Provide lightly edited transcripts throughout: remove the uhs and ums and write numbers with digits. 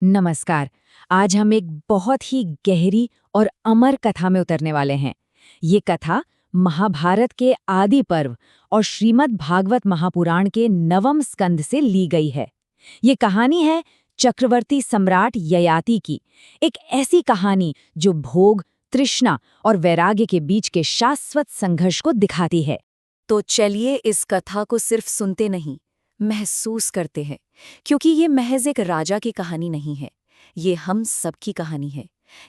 नमस्कार। आज हम एक बहुत ही गहरी और अमर कथा में उतरने वाले हैं। ये कथा महाभारत के आदि पर्व और श्रीमद् भागवत महापुराण के नवम स्कंद से ली गई है। ये कहानी है चक्रवर्ती सम्राट ययाति की, एक ऐसी कहानी जो भोग, तृष्णा और वैराग्य के बीच के शाश्वत संघर्ष को दिखाती है। तो चलिए इस कथा को सिर्फ सुनते नहीं, महसूस करते हैं, क्योंकि ये महज एक राजा की कहानी नहीं है, ये हम सबकी कहानी है।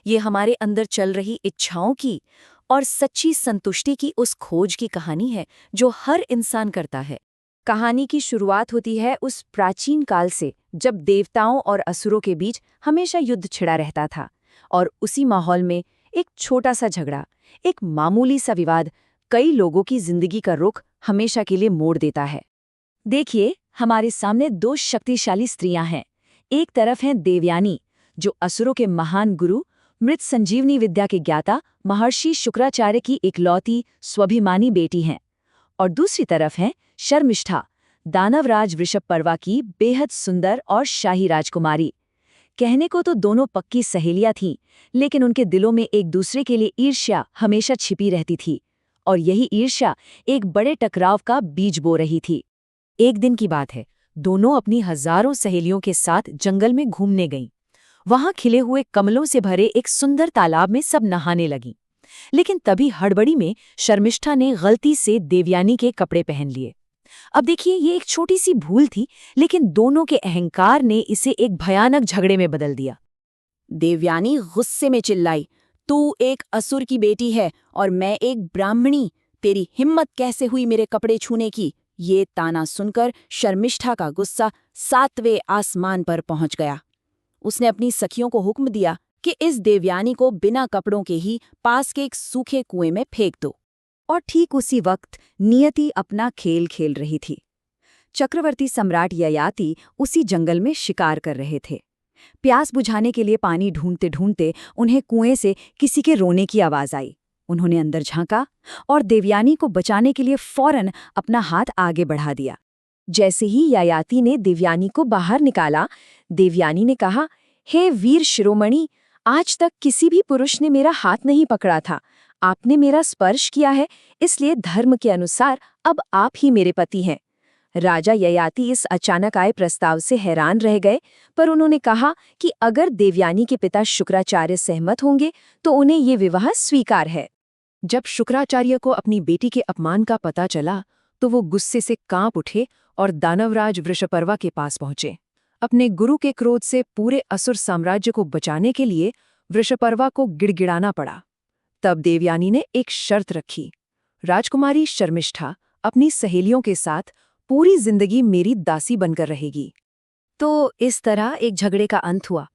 ये हमारे अंदर चल रही इच्छाओं की और सच्ची संतुष्टि की उस खोज की कहानी है जो हर इंसान करता है। कहानी की शुरुआत होती है उस प्राचीन काल से, जब देवताओं और असुरों के बीच हमेशा युद्ध छिड़ा रहता था। और उसी माहौल में एक छोटा सा झगड़ा, एक मामूली सा विवाद कई लोगों की जिंदगी का रुख हमेशा के लिए मोड़ देता है। देखिए, हमारे सामने दो शक्तिशाली स्त्रियां हैं। एक तरफ हैं देवयानी, जो असुरों के महान गुरु, मृत संजीवनी विद्या के ज्ञाता महर्षि शुक्राचार्य की इकलौती स्वाभिमानी बेटी हैं। और दूसरी तरफ हैं शर्मिष्ठा, दानवराज वृषभपर्वा की बेहद सुंदर और शाही राजकुमारी। कहने को तो दोनों पक्की सहेलियां थीं, लेकिन उनके दिलों में एक दूसरे के लिए ईर्ष्या हमेशा छिपी रहती थी। और यही ईर्ष्या एक बड़े टकराव का बीज बो रही थी। एक दिन की बात है, दोनों अपनी हजारों सहेलियों के साथ जंगल में घूमने गईं। वहां खिले हुए कमलों से भरे एक सुंदर तालाब में सब नहाने लगीं। लेकिन तभी हड़बड़ी में शर्मिष्ठा ने गलती से देवयानी के कपड़े पहन लिए। अब देखिए, ये एक छोटी सी भूल थी, लेकिन दोनों के अहंकार ने इसे एक भयानक झगड़े में बदल दिया। देवयानी गुस्से में चिल्लाई, तू एक असुर की बेटी है और मैं एक ब्राह्मणी, तेरी हिम्मत कैसे हुई मेरे कपड़े छूने की? ये ताना सुनकर शर्मिष्ठा का गुस्सा 7वें आसमान पर पहुंच गया। उसने अपनी सखियों को हुक्म दिया कि इस देवयानी को बिना कपड़ों के ही पास के एक सूखे कुएं में फेंक दो। और ठीक उसी वक्त नियति अपना खेल खेल रही थी। चक्रवर्ती सम्राट ययाति उसी जंगल में शिकार कर रहे थे। प्यास बुझाने के लिए पानी ढूंढते ढूंढते उन्हें कुएं से किसी के रोने की आवाज आई। उन्होंने अंदर झांका और देवयानी को बचाने के लिए फौरन अपना हाथ आगे बढ़ा दिया। जैसे ही ययाति ने देवयानी को बाहर निकाला, देवयानी ने कहा, हे वीर शिरोमणि, आज तक किसी भी पुरुष ने मेरा हाथ नहीं पकड़ा था। आपने मेरा स्पर्श किया है, इसलिए धर्म के अनुसार अब आप ही मेरे पति हैं। राजा ययाति इस अचानक आए प्रस्ताव से हैरान रह गए, पर उन्होंने कहा कि अगर देवयानी के पिता शुक्राचार्य सहमत होंगे तो उन्हें ये विवाह स्वीकार है। जब शुक्राचार्य को अपनी बेटी के अपमान का पता चला तो वो गुस्से से कांप उठे और दानवराज वृषभपर्वा के पास पहुंचे। अपने गुरु के क्रोध से पूरे असुर साम्राज्य को बचाने के लिए वृषभपर्वा को गिड़गिड़ाना पड़ा। तब देवयानी ने एक शर्त रखी, राजकुमारी शर्मिष्ठा अपनी सहेलियों के साथ पूरी जिंदगी मेरी दासी बनकर रहेगी। तो इस तरह एक झगड़े का अंत हुआ।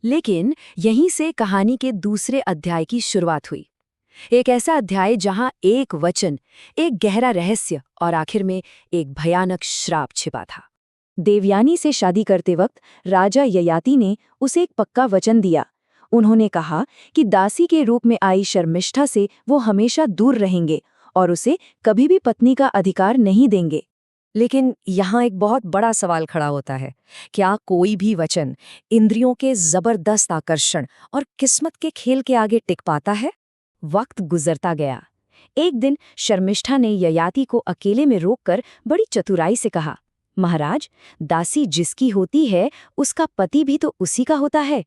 लेकिन यहीं से कहानी के दूसरे अध्याय की शुरुआत हुई। एक ऐसा अध्याय जहां एक वचन, एक गहरा रहस्य और आखिर में एक भयानक श्राप छिपा था। देवयानी से शादी करते वक्त राजा ययाति ने उसे एक पक्का वचन दिया। उन्होंने कहा कि दासी के रूप में आई शर्मिष्ठा से वो हमेशा दूर रहेंगे और उसे कभी भी पत्नी का अधिकार नहीं देंगे। लेकिन यहाँ एक बहुत बड़ा सवाल खड़ा होता है, क्या कोई भी वचन इंद्रियों के जबरदस्त आकर्षण और किस्मत के खेल के आगे टिक पाता है? वक्त गुजरता गया। एक दिन शर्मिष्ठा ने ययाति को अकेले में रोककर बड़ी चतुराई से कहा, महाराज, दासी जिसकी होती है उसका पति भी तो उसी का होता है।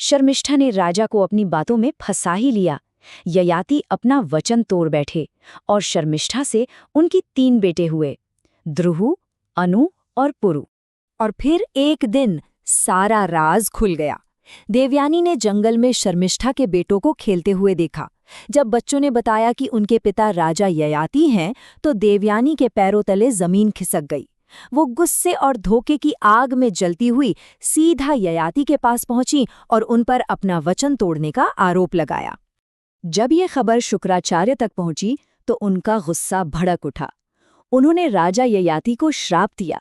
शर्मिष्ठा ने राजा को अपनी बातों में फंसा ही लिया। ययाति अपना वचन तोड़ बैठे और शर्मिष्ठा से उनकी 3 बेटे हुए, द्रुहु, अनु और पुरु। और फिर एक दिन सारा राज खुल गया। देवयानी ने जंगल में शर्मिष्ठा के बेटों को खेलते हुए देखा। जब बच्चों ने बताया कि उनके पिता राजा ययाति हैं, तो देवयानी के पैरों तले जमीन खिसक गई। वो गुस्से और धोखे की आग में जलती हुई सीधा ययाति के पास पहुंची और उन पर अपना वचन तोड़ने का आरोप लगाया। जब ये खबर शुक्राचार्य तक पहुंची तो उनका गुस्सा भड़क उठा। उन्होंने राजा ययाति को श्राप दिया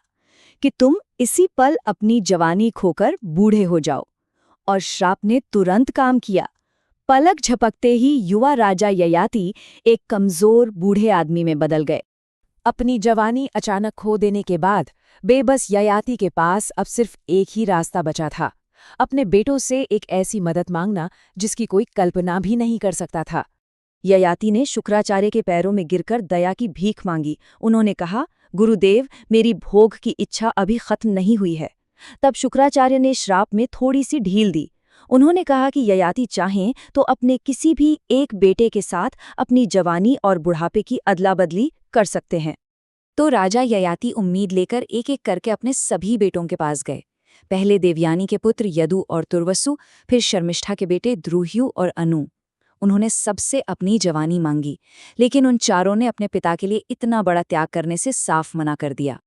कि तुम इसी पल अपनी जवानी खोकर बूढ़े हो जाओ। और श्राप ने तुरंत काम किया। पलक झपकते ही युवा राजा ययाति एक कमजोर बूढ़े आदमी में बदल गए। अपनी जवानी अचानक खो देने के बाद बेबस ययाति के पास अब सिर्फ एक ही रास्ता बचा था, अपने बेटों से एक ऐसी मदद मांगना जिसकी कोई कल्पना भी नहीं कर सकता था। ययाति ने शुक्राचार्य के पैरों में गिरकर दया की भीख मांगी। उन्होंने कहा, गुरुदेव, मेरी भोग की इच्छा अभी खत्म नहीं हुई है। तब शुक्राचार्य ने श्राप में थोड़ी सी ढील दी। उन्होंने कहा कि ययाति चाहें तो अपने किसी भी एक बेटे के साथ अपनी जवानी और बुढ़ापे की अदला बदली कर सकते हैं। तो राजा ययाति उम्मीद लेकर एक एक करके अपने सभी बेटों के पास गए। पहले देवयानी के पुत्र यदु और तुर्वसु, फिर शर्मिष्ठा के बेटे द्रुह्यु और अनु। उन्होंने सबसे अपनी जवानी मांगी, लेकिन उन चारों ने अपने पिता के लिए इतना बड़ा त्याग करने से साफ मना कर दिया।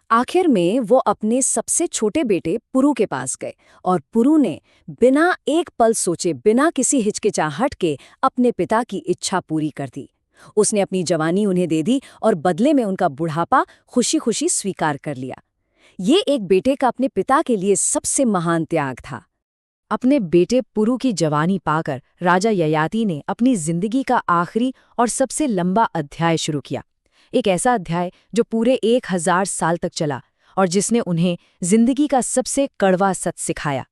आखिर में वो अपने सबसे छोटे बेटे पुरु के पास गए और पुरु ने बिना एक पल सोचे, बिना किसी हिचकिचाहट के अपने पिता की इच्छा पूरी कर दी। उसने अपनी जवानी उन्हें दे दी और बदले में उनका बुढ़ापा खुशी खुशी स्वीकार कर लिया। ये एक बेटे का अपने पिता के लिए सबसे महान त्याग था। अपने बेटे पुरु की जवानी पाकर राजा ययाति ने अपनी जिंदगी का आखिरी और सबसे लंबा अध्याय शुरू किया। एक ऐसा अध्याय जो पूरे 1000 साल तक चला और जिसने उन्हें जिंदगी का सबसे कड़वा सच सिखाया।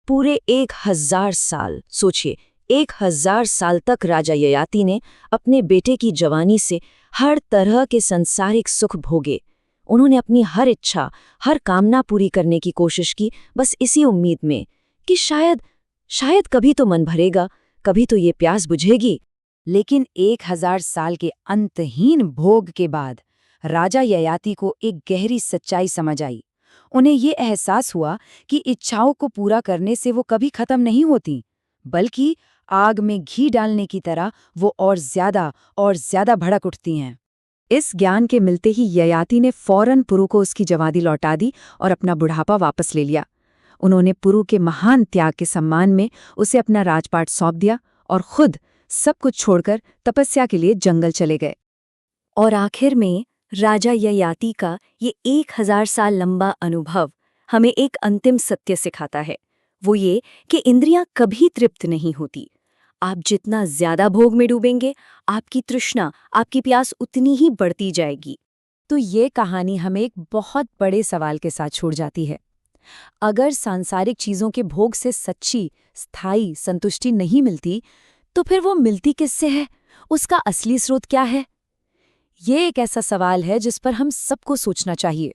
पूरे 1000 साल, सोचिए, 1000 साल तक राजा ययाति ने अपने बेटे की जवानी से हर तरह के सांसारिक सुख भोगे। उन्होंने अपनी हर इच्छा, हर कामना पूरी करने की कोशिश की, बस इसी उम्मीद में कि शायद कभी तो मन भरेगा, कभी तो ये प्यास बुझेगी। लेकिन 1000 साल के अंतहीन भोग के बाद राजा ययाति को एक गहरी सच्चाई समझ आई। उन्हें ये एहसास हुआ कि इच्छाओं को पूरा करने से वो कभी खत्म नहीं होती, बल्कि आग में घी डालने की तरह वो और ज्यादा भड़क उठती हैं। इस ज्ञान के मिलते ही ययाति ने फौरन पुरु को उसकी जवानी लौटा दी और अपना बुढ़ापा वापस ले लिया। उन्होंने पुरु के महान त्याग के सम्मान में उसे अपना राजपाट सौंप दिया और खुद सब कुछ छोड़कर तपस्या के लिए जंगल चले गए। और आखिर में राजा ययाति का ये 1000 साल लंबा अनुभव हमें एक अंतिम सत्य सिखाता है। वो ये कि इंद्रियां कभी तृप्त नहीं होती। आप जितना ज्यादा भोग में डूबेंगे, आपकी तृष्णा, आपकी प्यास उतनी ही बढ़ती जाएगी। तो ये कहानी हमें एक बहुत बड़े सवाल के साथ छोड़ जाती है। अगर सांसारिक चीजों के भोग से सच्ची, स्थायी संतुष्टि नहीं मिलती, तो फिर वो मिलती किससे है? उसका असली स्रोत क्या है? ये एक ऐसा सवाल है जिस पर हम सबको सोचना चाहिए।